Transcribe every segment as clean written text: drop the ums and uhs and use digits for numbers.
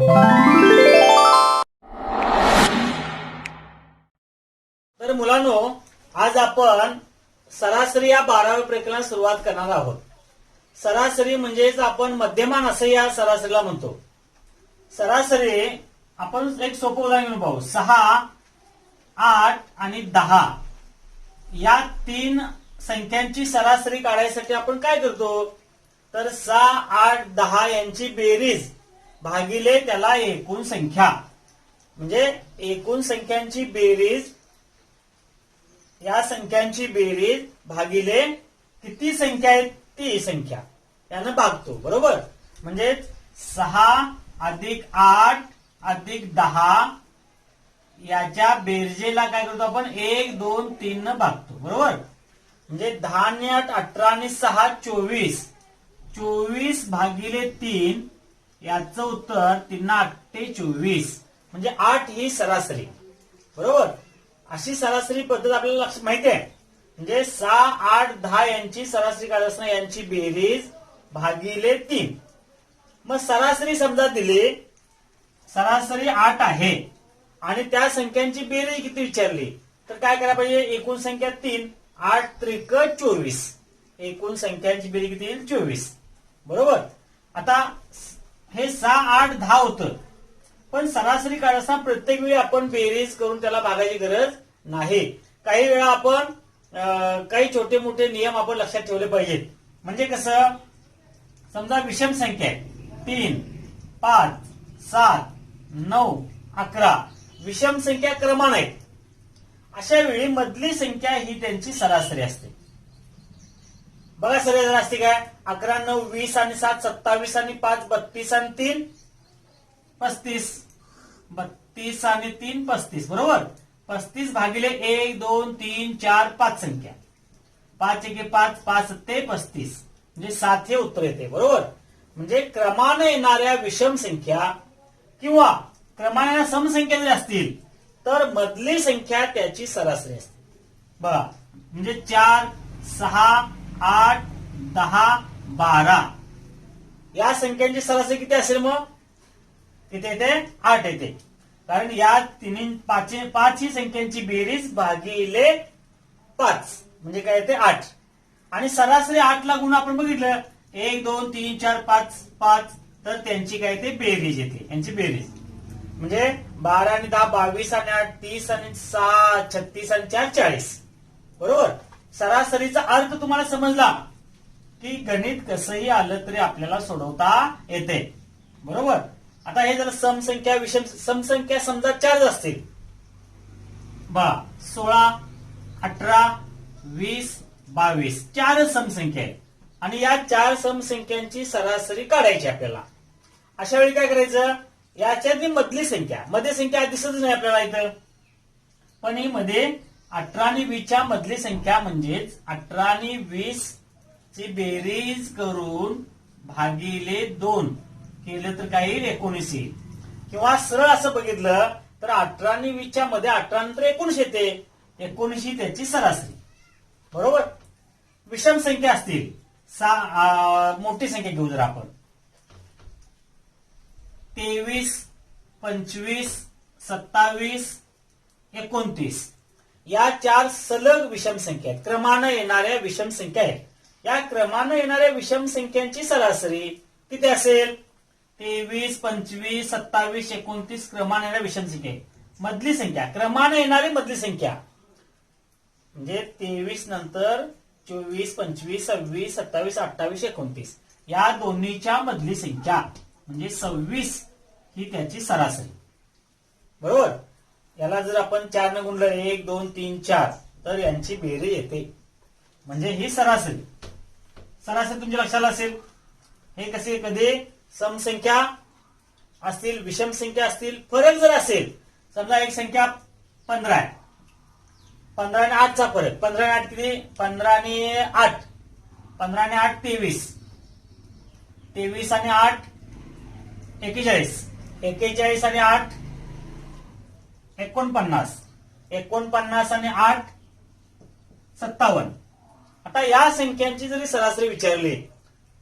तर मुलांनो, आज आपण सरासरी या 12व्या प्रकरणाला सुरुवात करणार आहोत. सरासरी म्हणजेच आपण मध्यमान असं या सरासरीला म्हणतो. सरासरी आपण एक सोपं उदाहरण घेऊन पाहू. 6, 8 आणि 10 या तीन संख्यांची सरासरी काढायसाठी आपण काय करतो, तर 6, 8, 10 यांची बेरीज भागिले त्याला एकूण संख्या, म्हणजे एकूण संख्यांची बेरीज, या संख्यांची बेरीज भागिले किती संख्या आहेत ती संख्या यानं भागतो. बरोबर, म्हणजे 6 अधिक 8 अधिक 10 याच्या बेरजेला काय करतो आपण 1, 2, 3 न भागतो. बरोबर, म्हणजे 10 आणि 8 18 आणि 6 24, 24 भागिले 3 याचं उत्तर 3 8 24, म्हणजे 8 ही सरासरी. बरोबर, अशी सरासरी पद्धत आपल्याला लक्ष माहिती आहे. म्हणजे 6, 8, 10 यांची सरासरी काढत असताना यांची बेरीज भागिले 3. मग सरासरी समजा दिली, सरासरी 8 आहे आणि त्या संख्यांची बेरीज किती विचारली, तर काय करायला पाहिजे, एकूण संख्या 3, 8 त्रिक 24, एकूण संख्यांची बेरीज किती येईल 24. बरोबर, आता हे 6, 8, 10 होतं, पण सरासरी काढताना प्रत्येक वेळी आपण बेरीज करून त्याला भागायची गरज नाही. काही वेळा आपण काही छोटे मोठे नियम आपण लक्षात ठेवले पाहिजेत. म्हणजे कसं, समजा विषम संख्या आहे 3, 5, 7, 9, 11 विषम संख्या क्रमाने आहेत. अशा वेळी मधली संख्या ही त्यांची सरासरी असते. बघा सरासरी असते काय, 11, 9, 20 आणि 7 27 आणि 5 32 आणि 3 35, 32 आणि 3 35. बरोबर, 35 भागिले 1, 2, 3, 4, 5 संख्या, 5 1 5, 5 7 35, म्हणजे 7 हे उत्तर येते. बरोबर, म्हणजे क्रमाने येणाऱ्या विषम संख्या किंवा क्रमाने समसंख्या जरी असतील तर मधली संख्या त्याची सरासरी असते. बघा, म्हणजे 4, 6, 8, 10, 12 या संख्यांची सरासरी किती असेल, मग किती येते 8 येते. कारण या 5 ही संख्यांची बेरीज भागिले 5 म्हणजे काय येते 8. आणि सरासरी 8 ला गुण आपण बघितलं 1 2 3 4 5 5, तर त्यांची काय येते बेरीज येते, यांची बेरीज म्हणजे 12 आणि 10 22 आणि 8 30 आणि 6 36 आणि 4 40. बरोबर, सरासरीचा अर्थ तुम्हाला समजला की गणित कसंही आलं तरी आपल्याला सोडवता येते. बरोबर, आता हे जर समसंख्या विषम समसंख्या समजा 4 असतील, 16 18 20 22 4 समसंख्या आहेत आणि या 4 समसंख्यांची सरासरी काढायची आपल्याला. अशा वेळी काय करायचं, याच्यातली मधली संख्या, मध्ये संख्या दिसतच नाही आपल्याला इथं, पण ही मध्ये 18 आणि 20 च्या मधली संख्या म्हणजेच 18 आणि 20 ची बेरीज करून भागिले 2 केलं तर काय येईल 19 येईल. किंवा सरळ असं बघितलं तर 18 आणि 20 च्या मध्ये 18 नंतर 19 येते, 19 ही त्याची सरासरी. बरोबर, विषम संख्या असतील, मोठी संख्या घेऊ जर आपण 23 25 27 29 या 4 सलग विषम संख्या आहेत, क्रमानं येणाऱ्या विषम संख्या आहेत. या क्रमानं येणाऱ्या विषम संख्यांची सरासरी किती असेल, 23 25 27 29 क्रमाने येणाऱ्या विषम संख्या आहे. मधली संख्या, क्रमाने येणारी मधली संख्या म्हणजे 23 नंतर 24 25 26 27 28 29 या दोन्हीच्या मधली संख्या म्हणजे 26 ही त्याची सरासरी. बरोबर, याला जर आपण 4 ने गुणलं 1 2 3 4 तर यांची बेरीज येते, म्हणजे ही सरासरी. सरासरी तुमच्या लक्षात असेल. हे कसे, कधी समसंख्या असतील, विषम संख्या असतील, फरक जर असेल, समजा एक संख्या 15 आहे, 15 आणि 8 चा फरक, 15 आणि 8 किती, 15 आणि 8 15 आणि 8 23, 23 आणि 8 41, 41 आणि 8 49, 49 आणि 8 57. आता या संख्यांची जरी सरासरी विचारली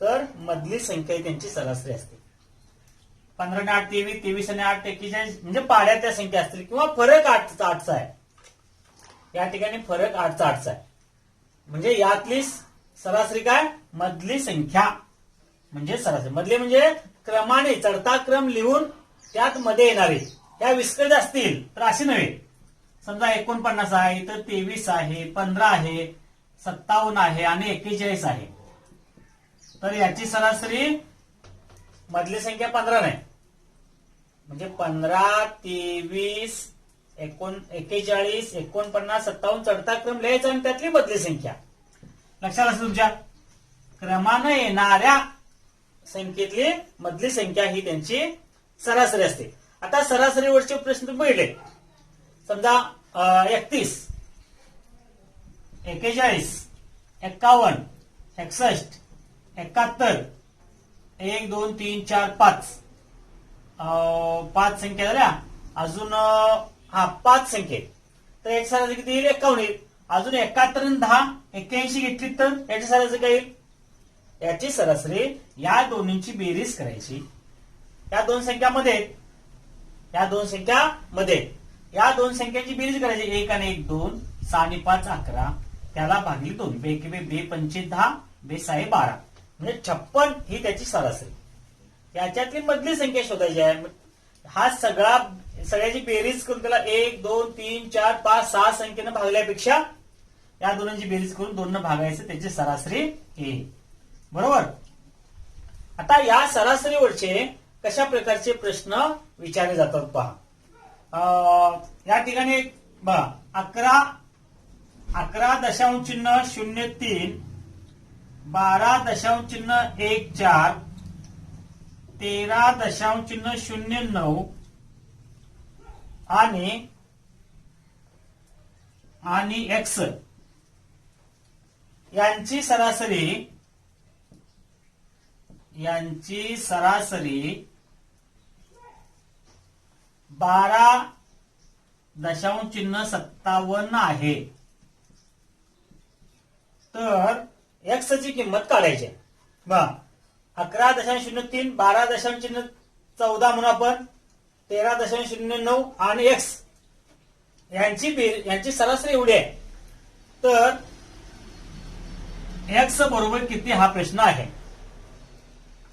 तर मधली संख्या त्यांची सरासरी असते. 15 आणि 8 23, 23 आणि 8 41, म्हणजे पाड्यातल्या संख्या असतील किंवा फरक 8चा आहे. या ठिकाणी फरक 8चा आहे. म्हणजे यातली सरासरी काय? मधली संख्या म्हणजे सरासरी. मधले म्हणजे क्रमाने चढता क्रम लिहून त्यात मध्ये येणारे. या विस्कळीत असतील तर असे नव्हे. समजा 49 आहे, तर 23 आहे, 15 आहे, 57 आहे आणि 41 आहे. तर याची सरासरी मधली संख्या 15 नाही. म्हणजे 15, 23, 41, 49, 57 चढता क्रम लिहायचा आणि त्यातली मधली संख्या. लक्षात असते तुमच्या? क्रमानं येणाऱ्या संख्येतली मधली संख्या ही त्यांची सरासरी असते. आता सरासरीवरचे प्रश्न तुम्ही बघितले. समजा 31, 41, 51, 61, 71, 1, 2, 3, 4, 5 5 संख्या झाल्या. अजून 5 संख्या. तर एक सरासरी किती येईल? 51 येईल. अजून 71 आणि 10 81 घेतली तर याची सरासरी काय येईल? याची सरासरी या दोन्हींची बेरीज करायची. या दोन संख्यामध्ये या दोन संख्यांची बेरीज करायची. 1 आणि 1 2, 6 आणि 5 11, त्याला भागली 2, बे 25 10, बे 6 12, म्हणजे 56 ही त्याची सरासरी. याच्यातली मधली संख्या शोधायची आहे. हा सगळ्याची बेरीज करून त्याला 1 2 3 4 5 6 संख्येनं भागल्यापेक्षा या दोनांची बेरीज करून 2 न भागायचं, त्याची सरासरी येईल. बरोबर. आता या सरासरीवरचे कशा प्रकारचे प्रश्न विचारले जातात पहा. या ठिकाणी बघा 11.03, 12.14, 13.09 आणि एक्स यांची सरासरी 12.57 आहे. तर एक्स ची किंमत काढायची आहे. 11.03, 12.14 म्हणून आपण, 13.09 आणि एक्स यांची सरासरी एवढी आहे. तर एक्स बरोबर किती हा प्रश्न आहे.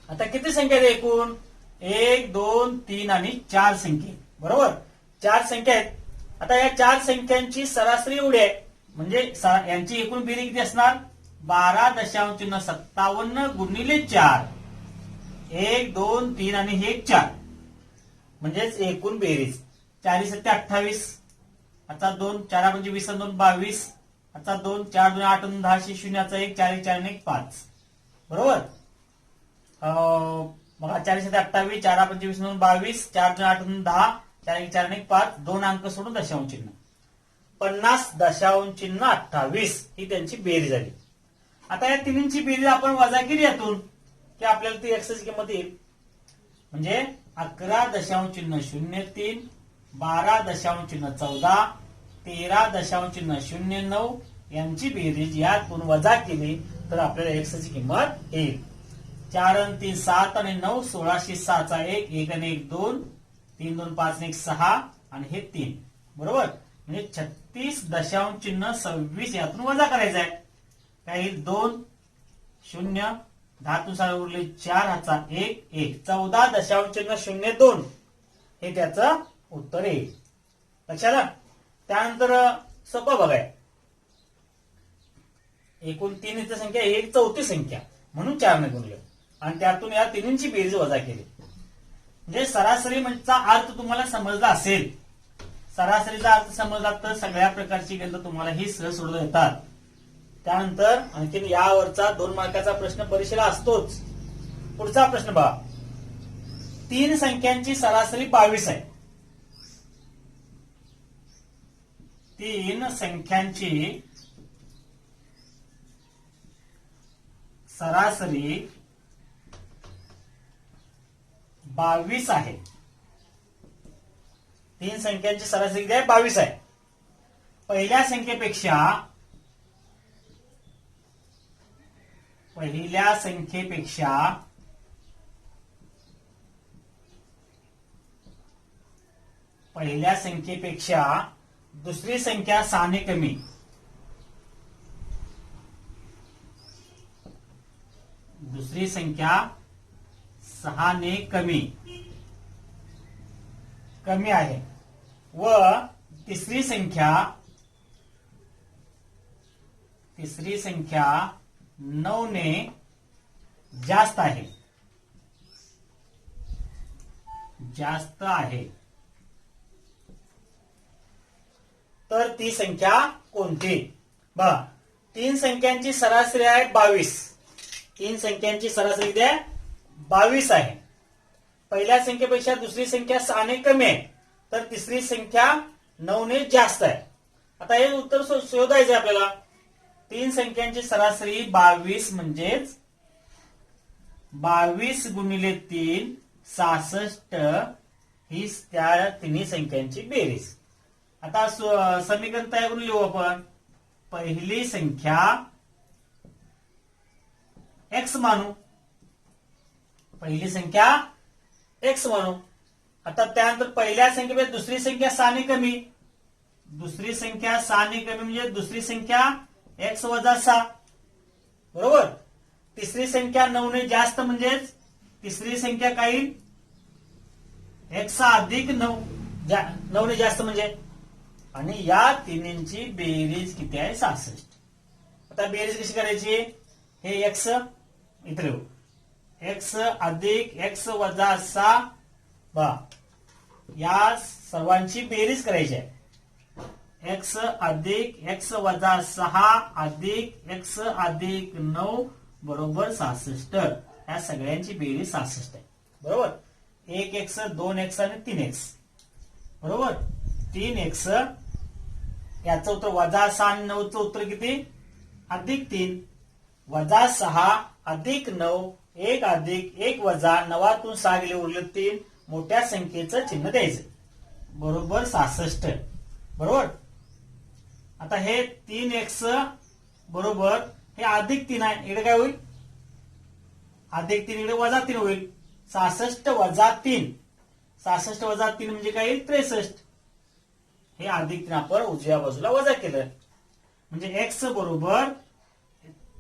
आता किती संख्या आहे एकूण? 1 2 3 आणि 4 संख्या. बरोबर, 4 संख्या आहेत. आता या 4 संख्यांची सरासरी एवढी आहे. म्हणजे यांची एकूण बेरीज किती असणार? 12.57 गुणिले 4, 1 2 3 आणि हे 4, म्हणजेच एकूण बेरीज 4 7 28. आता 2 4 म्हणजे 20 2 22. आता 2 4 2 8 2 10 0 1 4 4 1 5. बरोबर. मग 4 7 28, 4 25 2 22, 4 2 8 2 10, 4 1 4 1 5, 2 अंक सोडून दशांश चिन्ह, 50.28 ही त्यांची बेरीज झाली. आता या तिन्हींची बेरीज आपण वजा केली यातून की आपल्याला ती एक्स ची किंमत येईल. म्हणजे 11.03, 12.14, 13.09 यांची बेरीज यातून वजा केली तर आपल्याला एक्स ची किंमत येईल. 4 आणि 3 7 आणि 9, 1606 1, 1 आणि 1 2, 3 2 5 आणि 1 6 आणि हे 3. बरोबर. म्हणजे 36.26 यातून वजा करायचा आहे. काय येईल? 2 0, 10 7 उरले 4, हाचा 1 1, 14.02 हे त्याचं उत्तर येईल. लक्षात आलं. त्यानंतर सोपं बघाय, एकूण 3 संख्या, एक चौथी संख्या म्हणून 4 ने गुणले आणि त्यातून या तिन्हींची बेरीज वजा केली. म्हणजे सरासरी चा अर्थ तुम्हाला समजला असेल. सरासरीचा अर्थ समजला तर सगळ्या प्रकारची गणितं तुम्हाला ही सहज सोडवता येतात. त्यानंतर आणखीन यावरचा 2 मार्काचा प्रश्न परीक्षेला असतोच. पुढचा प्रश्न बघा. 3 संख्यांची सरासरी 22 आहे. 3 संख्यांची सरासरी 22 आहे. 3 संख्यांची सरासरी किती आहे? 22 आहे. पहिल्या संख्येपेक्षा पहिल्या संख्येपेक्षा दुसरी संख्या 6 ने कमी. दुसरी संख्या 6 ने कमी आहे व तिसरी संख्या 9 ने जास्त आहे. तर ती संख्या कोणती? बघा, 3 संख्यांची सरासरी आहे 22. 3 संख्यांची सरासरी किती आहे? 22 आहे. पहिल्या संख्येपेक्षा दुसरी संख्या 6 ने कमी आहे, तर तिसरी संख्या 9 ने जास्त आहे. आता हे उत्तर शोधायचं आपल्याला. 3 संख्यांची सरासरी 22 म्हणजेच 22 गुणिले 3 66 ही त्या तिन्ही संख्यांची बेरीज. आता समीकरण तयार करून लिहू आपण. पहिली संख्या x मानू. आता त्यानंतर पहिल्या संख्येपेक्षा दुसरी संख्या 6 ने कमी. दुसरी संख्या 6 ने कमी म्हणजे दुसरी संख्या x वजा 6. बरोबर. तिसरी संख्या 9 ने जास्त म्हणजेच तिसरी संख्या काही x अधिक 9. 9 ने जास्त म्हणजे, आणि या तिन्हींची बेरीज किती आहे? 66. आता बेरीज कशी करायची? हे x इथे लिहू. x अधिक x वजा 6 या सर्वांची बेरीज करायची आहे. x अधिक x वजा 6 अधिक x अधिक 9 बरोबर 66. या सगळ्यांची बेरीज 66 आहे. बरोबर. 1x 2x आणि 3x. बरोबर. 3x याचं उत्तर वजा 6 आणि 9चं उत्तर किती? अधिक 3 वजा 6 अधिक 9 1 अधिक 1 वजा 9तून 6 गेले उरले 3. मोठ्या संख्येचं चिन्ह द्यायचं. बरोबर 66. बरोबर. आता हे 3x बरोबर हे अधिक 3 आहे. इकडे काय होईल? अधिक 3 इकडे वजा 3 होईल. 66 वजा 3. 66 वजा 3 म्हणजे काय येईल? 63. हे अधिक 3 आपण उजव्या बाजूला वजा केलं. म्हणजे x बरोबर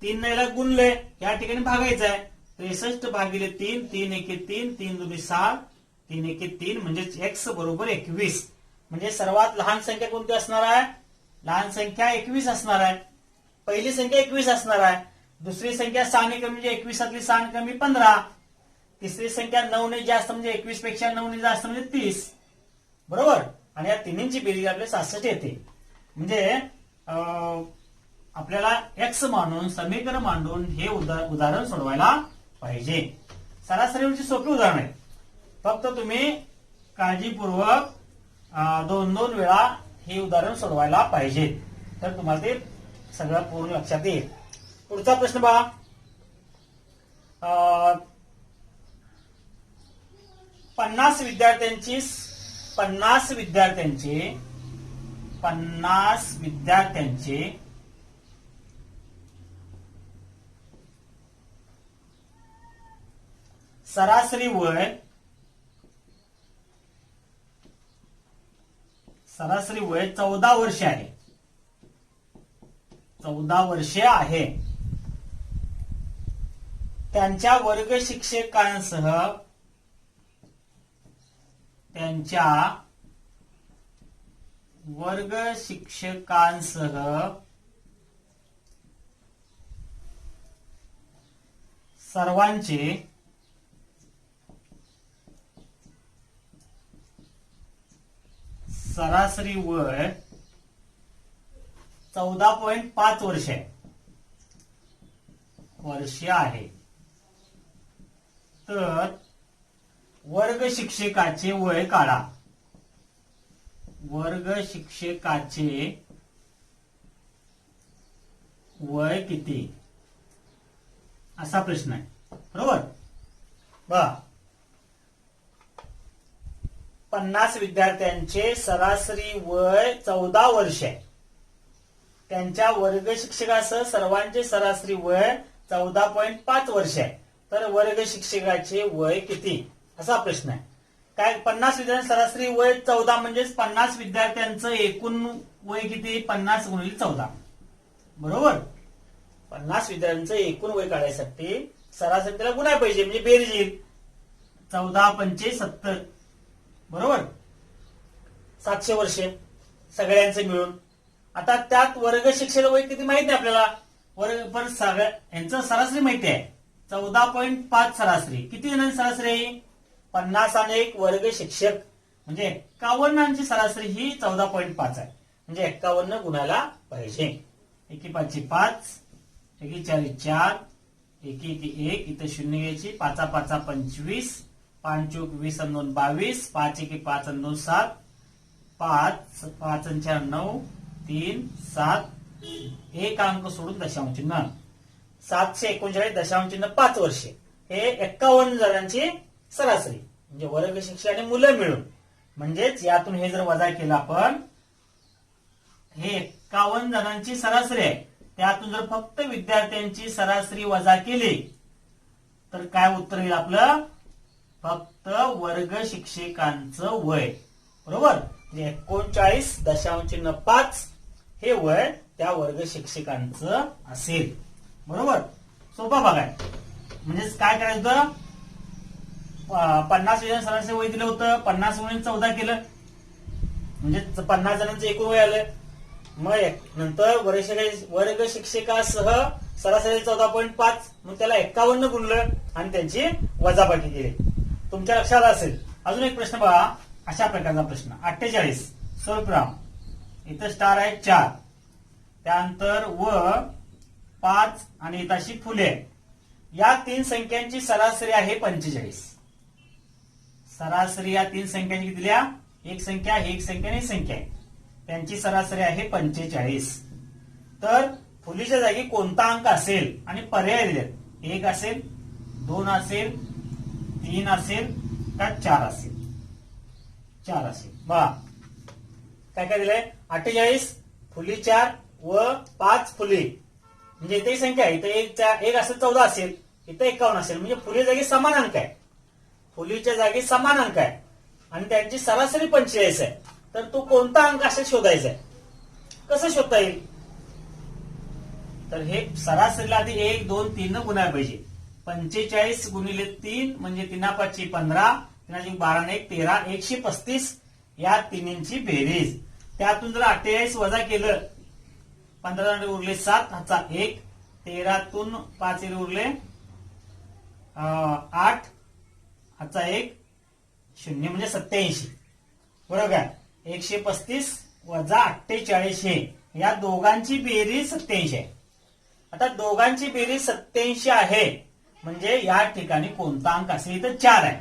3 ने गुणले, या ठिकाणी भागायचं आहे. 63 भागिले 3. 3 एके 3. 3 दुनी 6. 3 एके 3 म्हणजे x बरोबर 21. म्हणजे सर्वात लहान संख्या कोणती असणार आहे? लहान संख्या 21 असणार आहे. पहिली संख्या 21 असणार आहे. दुसरी संख्या 6 ने कमी म्हणजे 21 6 ने कमी 15. तिसरी संख्या 9 ने जास्त म्हणजे 21 पेक्षा 9 ने जास्त म्हणजे 30. बरोबर. आणि या तिन्हींची बेरीज आपल्याला 66 येते. म्हणजे आपल्याला x मानून समीकरण मांडून हे उदाहरण सोडवायला पाहिजे. सरासरीवरची सोपी उदाहरण आहे. फक्त तुम्ही काळजीपूर्वक 2-2 वेळा हे उदाहरण सोडवायला पाहिजे, तर तुम्हाला ते सगळं पूर्ण लक्षात येईल. पुढचा प्रश्न पहा. 50 विद्यार्थ्यांचे सरासरी वय 14 वर्षे आहे. 14 वर्षे आहे. त्यांच्या वर्ग शिक्षकांसह सर्वांचे सरासरी वय 14.5 वर्ष आहे. तर वर्ग शिक्षकाचे वय काढा. वर्ग शिक्षकाचे वय किती असा प्रश्न आहे. बरोबर. 50 विद्यार्थ्यांचे सरासरी वय 14 वर्ष आहे. त्यांच्या वर्ग शिक्षकासह सर्वांचे सरासरी वय 14.5 वर्ष आहे. तर वर्ग शिक्षकाचे वय किती असा प्रश्न आहे. काय 50 विद्यार्थ्यांचं सरासरी वय 14 म्हणजेच 50 विद्यार्थ्यांचं एकूण वय किती 50 गुणिले 14 बरोबर. 50 विद्यार्थ्यांचं एकूण वय काढायसाठी सरासरी त्याला गुणाय पाहिजे म्हणजे बेरीज येईल 14 पंचे 70 बरोबर 700 वर्षे सगळ्यांचे मिळून. आता त्यात वर्ग शिक्षक वय किती माहित नाही आपल्याला वर्ग पण यांचं सरासरी माहिती आहे 14.5 सरासरी. किती जणांची सरासरी आहे 50 आणि एक वर्ग शिक्षक म्हणजे 51 सरासरी ही 14.5 आहे म्हणजे 51 गुणायला पाहिजे. 1 5 5 1 4 4 1 1 इथं शून्य घ्यायची 5 5 25 5 20 आणि 2 22 5 1 5 आणि 2 7 5 5 आणि 4 9 3 7 एक अंक सोडून दशांश चिन्ह 739 दशांश चिन्ह 5 वर्षे हे 51 जणांची सरासरी म्हणजे वर्ग शिक्षक आणि मुलं मिळून. म्हणजेच यातून हे जर वजा केलं आपण हे 51 जणांची सरासरी आहे त्यातून जर फक्त विद्यार्थ्यांची सरासरी वजा केली तर काय उत्तर येईल आपलं फक्त वर्ग शिक्षकांचं वय बरोबर म्हणजे 39.5 हे वय त्या वर्ग शिक्षकांचं असेल बरोबर. सोपा बघाय म्हणजेच काय करायचं 50 विद्यार्थ्यांचं सरासरी वय दिलं होतं 50 गुणिले 14 केलं म्हणजे 50 जणांचं एकूण वय आलं. मग नंतर वर्ग शिक्षकासह सरासरी 14.5 मग त्याला 51 गुणलं आणि त्यांची वजाबाकी केली. तुमच्या लक्षात असेल. अजून एक प्रश्न बघा अशा प्रकारचा प्रश्न 48 स्वल्पराम इथं स्टार आहे 4 त्यानंतर व 5 आणि इथाशी फुले या तीन संख्यांची सरासरी आहे 45. सरासरी या तीन संख्यांची दिल्या एक संख्या एक संख्या आणि एक संख्या आहे त्यांची सरासरी आहे 45. तर फुलीच्या जागी कोणता अंक असेल आणि पर्याय दिलेत 1 असेल 2 असेल 3 असेल का 4 असेल 4 असेल. बघा काय काय दिलंय 48 फुली 4 व 5 फुली म्हणजे इथे संख्या आहे इथे एक असेल 14 असेल इथे 51 असेल म्हणजे फुली जागी समान अंक आहे फुलीच्या जागी समान अंक आहे आणि त्यांची सरासरी 45 आहे. तर तो कोणता अंक असेल शोधायचा आहे. कसं शोधता येईल तर हे सरासरीला आधी 1 2 3 न गुणायला पाहिजे. 45 गुणिले 3 म्हणजे 3 5 15 3 12 1 13 135 या तिन्हींची बेरीज. त्यातून जर 48 वजा केलं 15 उरले 7 हाचा 1 13तून 5 उरले 8 हाचा 1 0 म्हणजे 87 बरोबर आहे. 135 वजा 48 हे या दोघांची बेरीज 87 आहे. आता दोघांची बेरीज 87 आहे म्हणजे या ठिकाणी कोणता अंक असेल इथं 4 आहे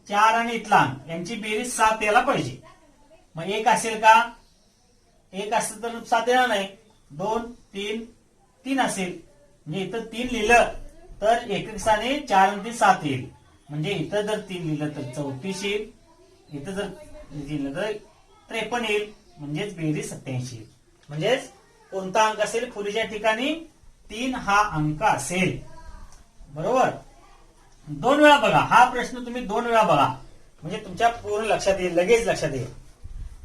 4 आणि इथला अंक यांची बेरीज 7 यायला पाहिजे. मग 1 असेल का 1 असेल तर 7 येणार नाही 2 3 3 असेल म्हणजे इथं 3 लिहिलं तर एकसाने 4 आणि 3 7 येईल म्हणजे इथं जर 3 लिहिलं तर 34 येईल इथं जर लिहिलं तर 53 येईल म्हणजेच बेरीज 87 येईल. म्हणजेच कोणता अंक असेल फुलीच्या ठिकाणी 3 हा अंक असेल बरोबर. 2 वेळा बघा हा प्रश्न तुम्ही 2 वेळा बघा म्हणजे तुमच्या पूर्ण लक्षात येईल लगेच लक्षात येईल.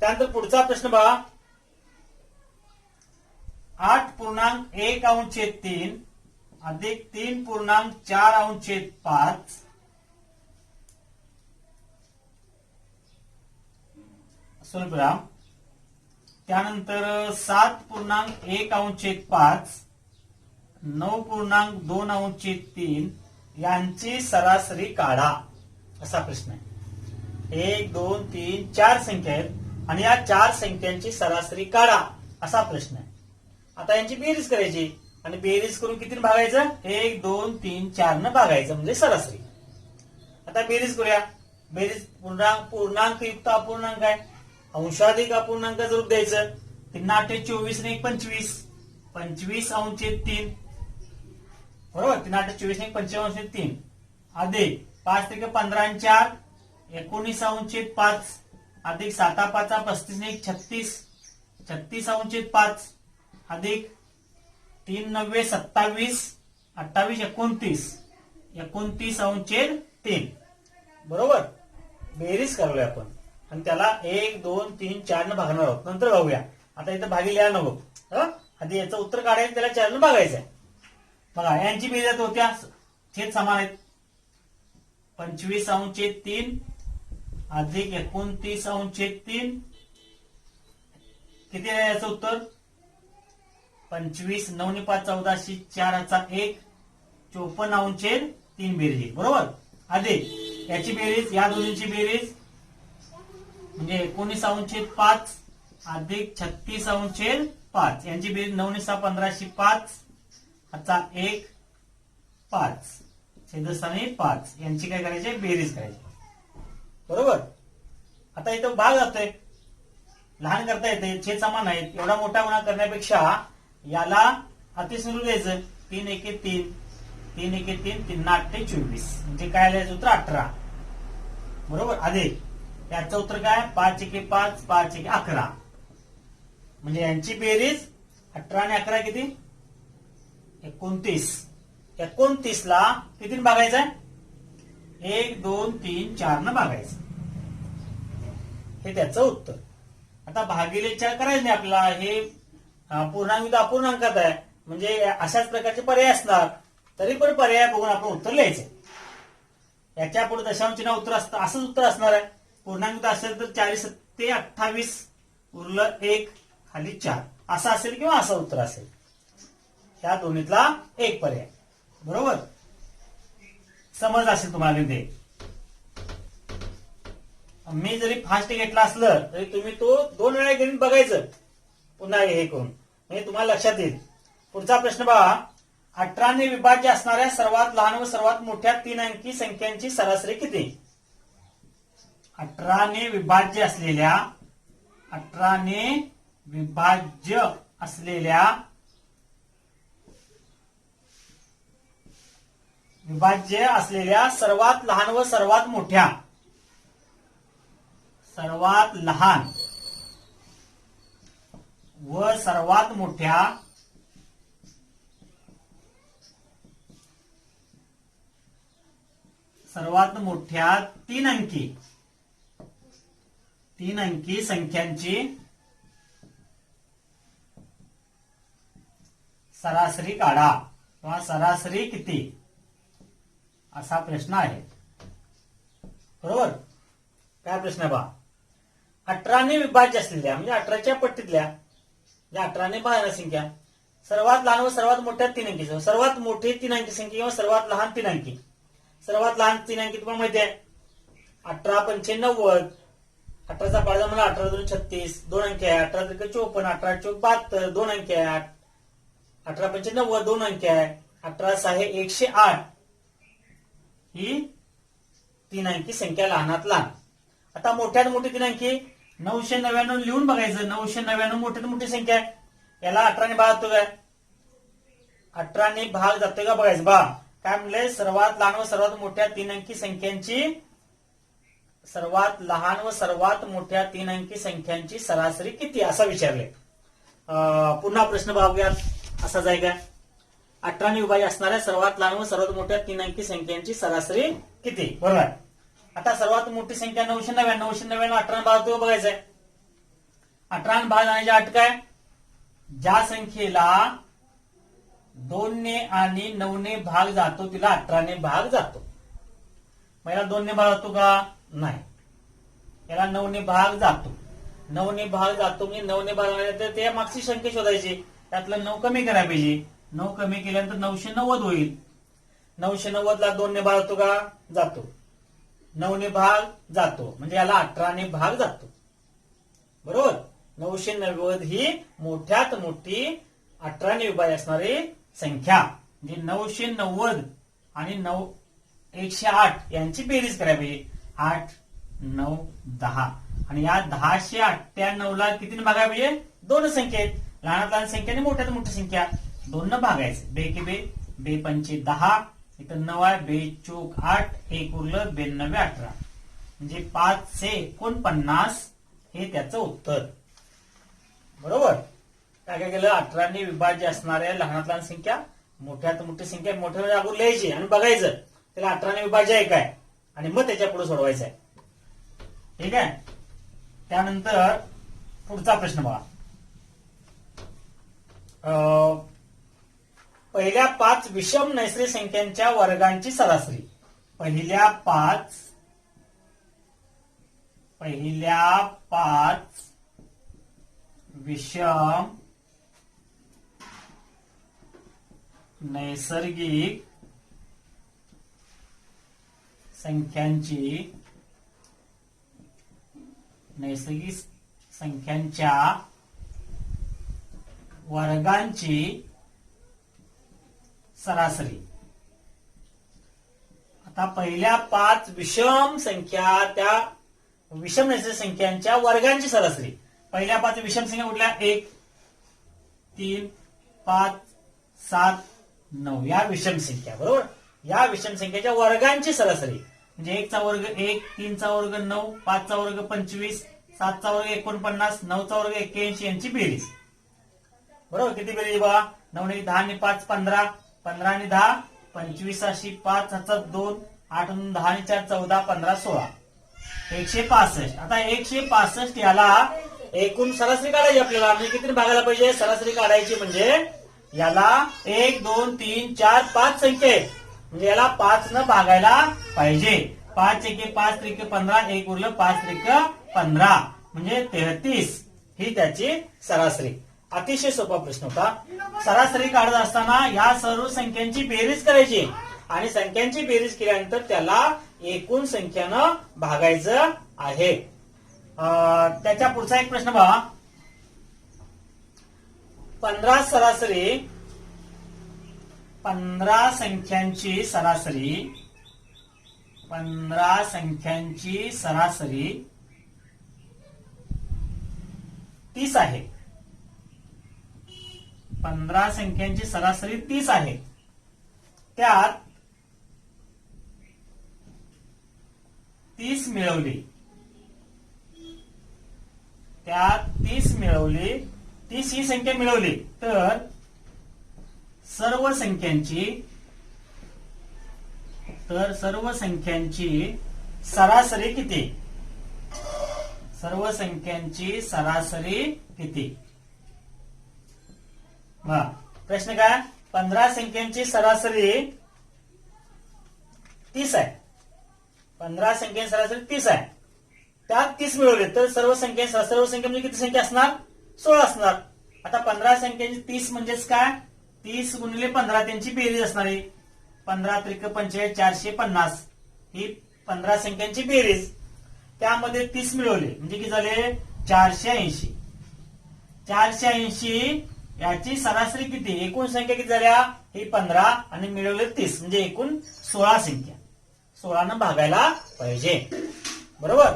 त्यानंतर पुढचा प्रश्न बघा 8.1 अंश छेद 3 अधिक 3.4 अंश छेद 5 स्वल्पराम. त्यानंतर 7.1 अंश छेद 5 9.2 अंश छेद 3 यांची सरासरी काढा असा प्रश्न आहे. 1 2 3 4 संख्या आहेत आणि या 4 संख्यांची सरासरी काढा असा प्रश्न आहे. आता यांची बेरीज करायची आणि बेरीज करून किती भागायचं 1 2 3 4 न भागायचं म्हणजे सरासरी. आता बेरीज करूया. बेरीज पूर्णांक युक्त अपूर्णांक आहे अंशाधिक अपूर्णांक जरूप द्यायचं 3 8 24 आणि 1 25 25 अंश छेद 3 बरोबर 3 8 24 आणि 25 अंश छेद 3 अधिक 5 3 15 आणि 4 19 अंश छेद 5 अधिक 7 5 35 आणि 1 36 36 अंश छेद 5 अधिक 3 9 27 28 29 29 अंश छेद 3 बरोबर. बेरीज करलोय आपण आणि त्याला 1 2 3 4 न भागणार आहोत. नंतर भागूया. आता इथं भागी लिहा नको. आधी याचं उत्तर काढायचं, त्याला 4 न भागायचं आहे. बघा यांची बेरीज होत्या छेद समान आहेत. 25/3 अधिक 29/3 किती आहे याचं उत्तर? 25 9 ने 5 14 4 हाचा 1 54/3 बेरीज बरोबर. अधिक याची बेरीज, या दोन्हीची बेरीज म्हणजे 19/5 अधिक 36/5 यांची बेरीज 9 ने 6 15/5 हाचा 1 5 छेदस्थानी 5 यांची काय करायची? बेरीज करायची बरोबर. आता इथं भाग जातोय, लहान करता येते, छेद समान आहेत. एवढा मोठा गुणा करण्यापेक्षा याला अतिसरू द्यायचं. 3 1 3 3 1 3 3 8 24 म्हणजे काय आलं उत्तर? 18 बरोबर. अधिक याचं उत्तर काय? 5 1 5 5 1 11 म्हणजे यांची बेरीज 18 आणि 11 किती? 29. 29 ला किती भागायचं आहे? 1 2 3 4 न भागायचं. हे त्याचं उत्तर. आता भागिले 4 करायचं नाही आपल्याला. हे पूर्णांक अपूर्णांकात आहे म्हणजे अशाच प्रकारचे पर्याय असणार. तरी पण पर्याय बघून आपण उत्तर लिहायचं. याच्या पुढे दशांश चिन्ह उत्तर असतं, असंच उत्तर असणार आहे. पूर्णांक असेल तर 40 ते 28 उरलं 1 खाली 4 असं असेल किंवा असं उत्तर असेल. ह्या दोन्हीतला एक पर्याय बरोबर. समज असेल तुम्हाला ते. मी जरी फास्ट घेतला असलं तरी तुम्ही तो 2 वेळा गणित बघायचं पुन्हा हे करून म्हणजे तुम्हाला लक्षात येईल. पुढचा प्रश्न बघा. 18 ने विभाज्य असणाऱ्या सर्वात लहान व सर्वात मोठ्या 3 अंकी संख्यांची सरासरी किती? 18 ने विभाज्य असलेल्या 18 ने विभाज्य असलेल्या सर्वात लहान व सर्वात मोठ्या सर्वात लहान व सर्वात मोठ्या सर्वात मोठ्या 3 अंकी संख्यांची सरासरी काढा किंवा सरासरी किती असा प्रश्न आहे बरोबर. काय प्रश्न आहे पहा. 18 ने विभाज्य असलेल्या म्हणजे 18च्या पट्टीतल्या म्हणजे 18 ने भागणाऱ्या संख्या सर्वात लहान व सर्वात मोठ्या 3 अंकी, सर्वात मोठी 3 अंकी संख्या किंवा सर्वात लहान 3 अंकी. सर्वात लहान 3 अंकी तुम्हाला माहिती आहे 18 पंचे 90. 18चा पाडा मला 18 2 36 2 अंकी आहे. 18 त्रिक 54 18 चौक 72 2 अंकी आहे. 18 पंचे 90 2 अंकी आहे. 18 6 108 ही 3 अंकी संख्या लहानात लहान. आता मोठ्यात मोठी 3 अंकी 999 लिहून बघायचं. 999 मोठ्यात मोठी संख्या आहे. याला 18 ने भाग जातो काय? 18 ने भाग जातोय का बघायचं. बा काय म्हणलंय? सर्वात लहान व सर्वात मोठ्या 3 अंकी संख्यांची सर्वात लहान व सर्वात मोठ्या 3 अंकी संख्यांची सरासरी किती असं विचारले. पुन्हा प्रश्न बघूयात. असाच आहे काय? 18 ने विभाज्य असणाऱ्या सर्वात लहान व सर्वात मोठ्या 3 अंकी संख्यांची सरासरी किती बरोबर आहे. आता सर्वात मोठी संख्या 999 999 18 ने भाग तो बघायचंय. 18 ने भाग जाण्याची अट काय? ज्या संख्येला 2 ने आणि 9 ने भाग जातो तिला 18 ने भाग जातो. मला 2 ने भाग जातो का? नाही. याला 9 ने भाग जातो. 9 ने भाग जातो म्हणजे 9 ने भाग तर त्या मागची संख्या शोधायची. त्यातलं 9 कमी करायला पाहिजे. 9 कमी केल्यानंतर 990 होईल. 990 ला 2 ने भाग जातो का? जातो. 9 ने भाग जातो म्हणजे याला 18 ने भाग जातो बरोबर. 990 ही मोठ्यात मोठी 18 ने विभाज्य असणारी संख्या म्हणजे 990 आणि 108 यांची बेरीज करायला पाहिजे. 8 9 10 आणि या 1098 ला कितीने भागायला पाहिजे? 2 संख्या आहेत. लहानात लहान संख्या आणि मोठ्यात मोठी संख्या 2 न भागायचं. बे के बे बे पंचे 10 इथं 9 आहे. बे चोक 8 1 उरलं 92 18 म्हणजे 549 हे त्याचं उत्तर बरोबर. काय काय केलं? 18 ने विभाज्य असणाऱ्या लहानात लहान संख्या मोठ्यात मोठी संख्या मोठ्या अगोदर लिहायची आणि बघायचं त्याला 18 ने विभाज्य आहे काय आणि मग त्याच्या पुढे सोडवायचं आहे. ठीक आहे. त्यानंतर पुढचा प्रश्न बघा. पहिल्या 5 विषम नैसर्गिक संख्यांच्या वर्गांची सरासरी. पहिल्या पाच विषम नैसर्गिक संख्यांच्या वर्गांची सरासरी. आता पहिल्या 5 विषम संख्या, त्या विषम नैसर्गिक संख्यांच्या वर्गांची सरासरी. पहिल्या 5 विषम संख्या कुठल्या? 1, 3, 5, 7, 9 या विषम संख्या. बरोबर. या विषम संख्येच्या वर्गांची सरासरी म्हणजे 1 चा वर्ग 1, 3 चा वर्ग 9, 5 चा वर्ग 25, 7 चा वर्ग 49, 9 चा वर्ग 81 यांची बेरीज. बरोबर. किती बेरीज बघा? 9 ने 10 ने 5 15, 15 ने 10 25, 5 हातात 2, 8 ने 10 ने 4 14, 15 16, 165. आता 165 याला एकूण सरासरी काढायची आपल्याला. म्हणजे किती भागायला पाहिजे? सरासरी काढायची म्हणजे याला 1 2 3 4 5 संख्या आहेत. म्हणजे याला 5 न भागायला पाहिजे. 5 एके 5 त्रिके 15, 1 उरलं 5 त्रिक 15 म्हणजे 33. ही त्याची सरासरी. अतिशय सोपा प्रश्न होता. सरासरी काढत असताना या सर्व संख्यांची बेरीज करायची आणि संख्यांची बेरीज केल्यानंतर त्याला एकूण संख्यानं भागायचं आहे. त्याच्या पुढचा एक प्रश्न बघा. 15 संख्यांची सरासरी 30 आहे. 15 संख्यांची सरासरी 30 आहे. त्यात 30 मिळवली. 30 ही संख्या मिळवली तर सर्व संख्यांची सरासरी किती? सर्व संख्यांची सरासरी किती? प्रश्न काय? 15 संख्यांची सरासरी 30 आहे. 15 संख्यांची सरासरी 30 आहे. त्यात 30 मिळवले तर सर्व संख्या म्हणजे किती संख्या असणार? 16 असणार. आता 15 संख्यांची 30 म्हणजेच काय? 30 गुणिले 15 त्यांची बेरीज असणार आहे. 15 त्रिक 45, 450 ही 15 संख्यांची बेरीज. त्यामध्ये 30 मिळवले म्हणजे किती झाले? 480. 480 याची सरासरी किती? एकूण संख्या किती झाल्या? ही 15 आणि मिळवले 30 म्हणजे एकूण 16 संख्या. 16 न भागायला पाहिजे. बरोबर.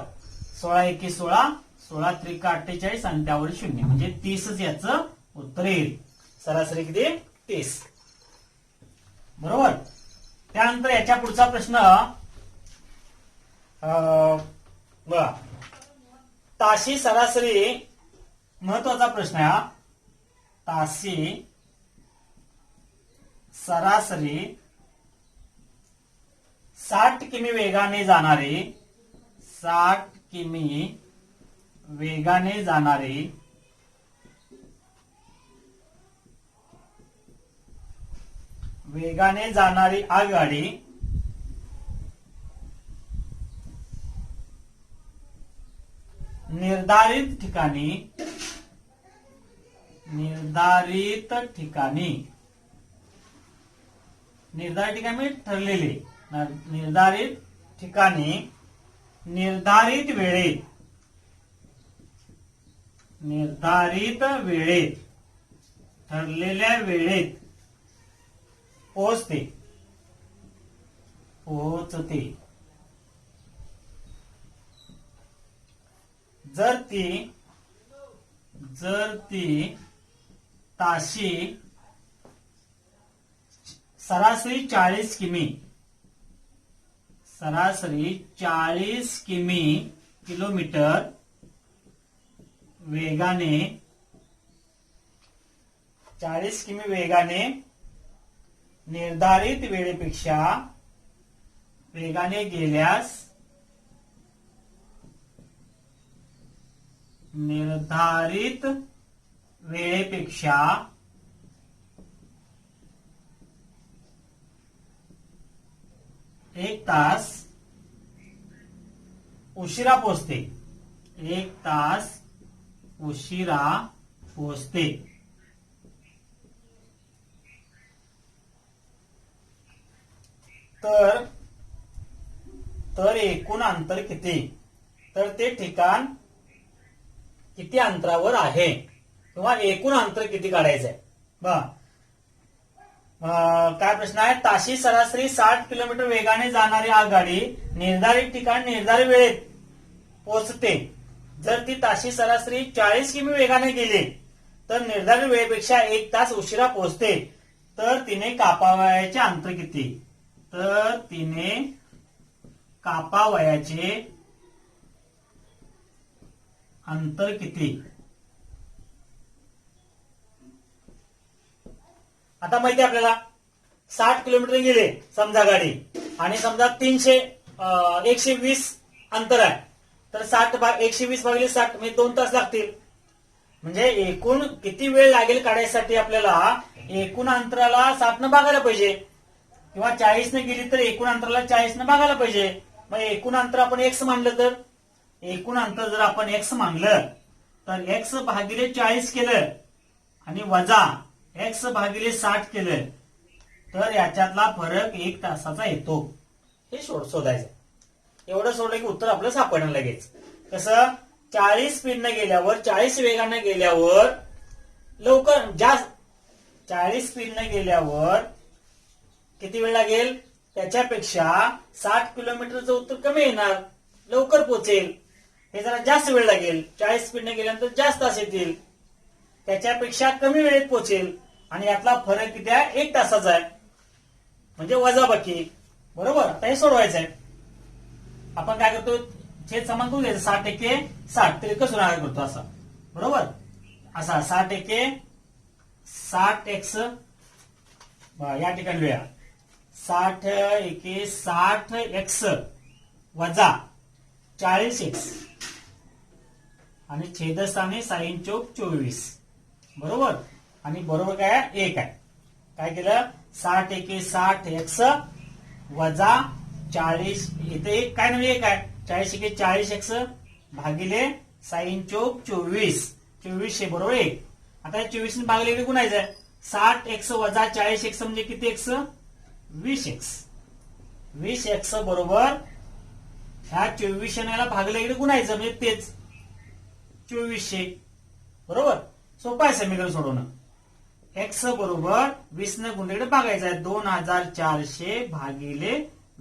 16 एके 16, 16 त्रिक 48 आणि त्यावर 0 म्हणजे 30च याचं उत्तर येईल. सरासरी किती? 30. बरोबर. त्यानंतर याच्या पुढचा प्रश्न बघा. ताशी सरासरी महत्वाचा प्रश्न आहे हा. ताशी सरासरी 60 किमी वेगाने जाणारे 60 किमी वेगाने जाणारी आगगाडी निर्धारित ठिकाणी ठरलेले निर्धारित ठिकाणी निर्धारित वेळेत ठरलेल्या वेळेत पोहोचते. जर ती ताशी सरासरी 40 किलोमीटर वेगाने 40 किमी वेगाने निर्धारित वेळेपेक्षा वेगाने गेल्यास निर्धारित वेळेपेक्षा एक तास उशिरा पोहोचते. एक तास उशिरा पोहोचते. तर एकूण अंतर किती? तर ते ठिकाण किती अंतरावर आहे किंवा एकूण अंतर किती काढायचं आहे. काय प्रश्न आहे? ताशी सरासरी 60 किलोमीटर वेगाने जाणारी आगगाडी निर्धारित ठिकाणी निर्धारित वेळेत पोहोचते. जर ती ताशी सरासरी 40 किमी वेगाने गेली तर निर्धारित वेळेपेक्षा एक तास उशिरा पोहोचते. तर तिने कापावयाचे अंतर किती? तर तिने कापावयाचे अंतर किती? आता माहिती आहे आपल्याला 60 किलोमीटर गेले समजा गाडी आणि समजा 120 अंतर आहे. तर 120 भागिले 60 म्हणजे 2 तास लागतील. म्हणजे एकूण किती वेळ लागेल काढायसाठी आपल्याला एकूण अंतराला 60 न भागायला पाहिजे किंवा 40 ने गेली तर एकूण अंतराला 40 न भागायला पाहिजे. मग एकूण अंतर आपण एक्स मानलं तर एकूण अंतर जर आपण एक्स मानलं तर एक्स भागिले 40 केलं आणि वजा एक्स भागिले 60 केलं तर याच्यातला फरक 1 तासाचा येतो. हे शोधायचं. एवढं सोडलं की उत्तर आपलं सापडणं लगेच. कसं? 40 स्पीडनं गेल्यावर 40 वेगानं गेल्यावर लवकर 40 स्पीडनं गेल्यावर किती वेळ लागेल? त्याच्यापेक्षा 60 किलोमीटरचं उत्तर कमी येणार, लवकर पोहोचेल. हे जरा जास्त वेळ लागेल. 40 स्पीडने गेल्यानंतर जास्त तास येतील. त्याच्यापेक्षा कमी वेळेत पोहोचेल आणि यातला फरक किती आहे? 1 तासाचा आहे. म्हणजे वजाबाकी. बरोबर. आता हे सोडवायचं आहे. आपण काय करतो? छेद समान करून घ्यायचं. 60 एके 60 तर एकच गुणाकार करतो असा. बरोबर. असा 60 एके 60 एक्स या ठिकाणी वेळा 60 एके 60 एक्स वजा 40 एक्स आणि छेदस्थानी साइन चौक 24. बरोबर. आणि बरोबर काय आहे? 1 आहे. काय केलं? 60 एके 60 एक्स वजा 40 इथे काय नाही 1 आहे. 40 एके 40 एक्स भागिले साइन चौक 24. 24 बरोबर 1. आता 24 ने भागले इकडे गुणायचं आहे. 60 एक्स वजा 40 एक्स म्हणजे किती एक्स? 20 एक्स. 20 एक्स बरोबर ह्या 2400 भागले इकडे गुणायचं म्हणजे तेच 2400. बरोबर. सोपं आहे समीकरण सोडवणं. एक्स बरोबर 20 ने गुणिले इकडे भागायचं आहे. 2400 भागिले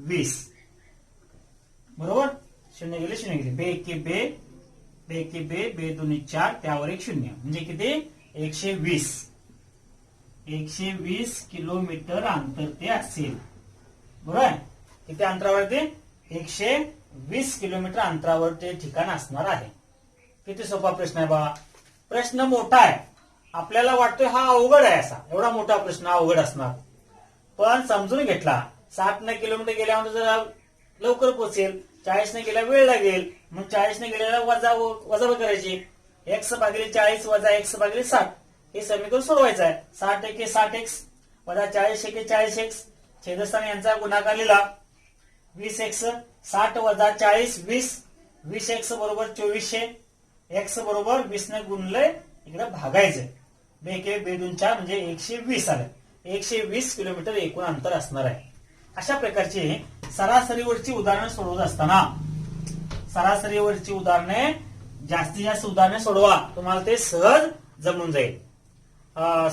20. बरोबर. 0 गेले 0 गेले. बे एके बे बे एके बे बे दोन्ही 4 त्यावर 1 0 म्हणजे किती? 120. 120 किलोमीटर अंतर ते असेल. बरोबर. किती अंतरावर ते? 120 किलोमीटर अंतरावर ते ठिकाण असणार आहे. किती सोपा प्रश्न आहे बा. प्रश्न मोठा आहे. आपल्याला वाटतोय हा अवघड आहे. असा एवढा मोठा प्रश्न अवघड असणार पण समजून घेतला. 60 ने किलोमीटर गेल्यावर जर लवकर पोहोचेल. 40 ने गेल्या वेळ लागेल. मग 40 ने गेल्याला वजा करायची. एक्स भागिले 40 वजा एक्स भागिले 60 हे समीकरण सोडवायचं आहे. 60 एके 60 एक्स वजा 40 एके 40 एक्स छेदस्थानी यांचा गुणाकार लिहिला. 20 एक्स 60 वजा 40 20 20 एक्स बरोबर 2400. एक्स बरोबर 20 ने गुणले इकडे भागायचं. बेके बे 2 4 म्हणजे 120 आलं. 120 किलोमीटर एकूण अंतर असणार आहे. अशा प्रकारची सरासरीवरची उदाहरणं सोडवत असताना सरासरीवरची उदाहरणे जास्तीत जास्त उदाहरणे सोडवा. तुम्हाला ते सहज जमून जाईल.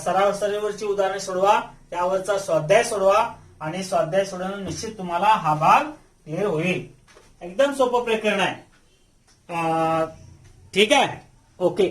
सरासरीवरची उदाहरणे सोडवा. त्यावरचा स्वाध्याय सोडवा आणि स्वाध्याय सोडवणं निश्चित तुम्हाला हा भाग क्लिअर होईल. एकदम सोपं प्रकरण आहे. ठीक आहे. ओके.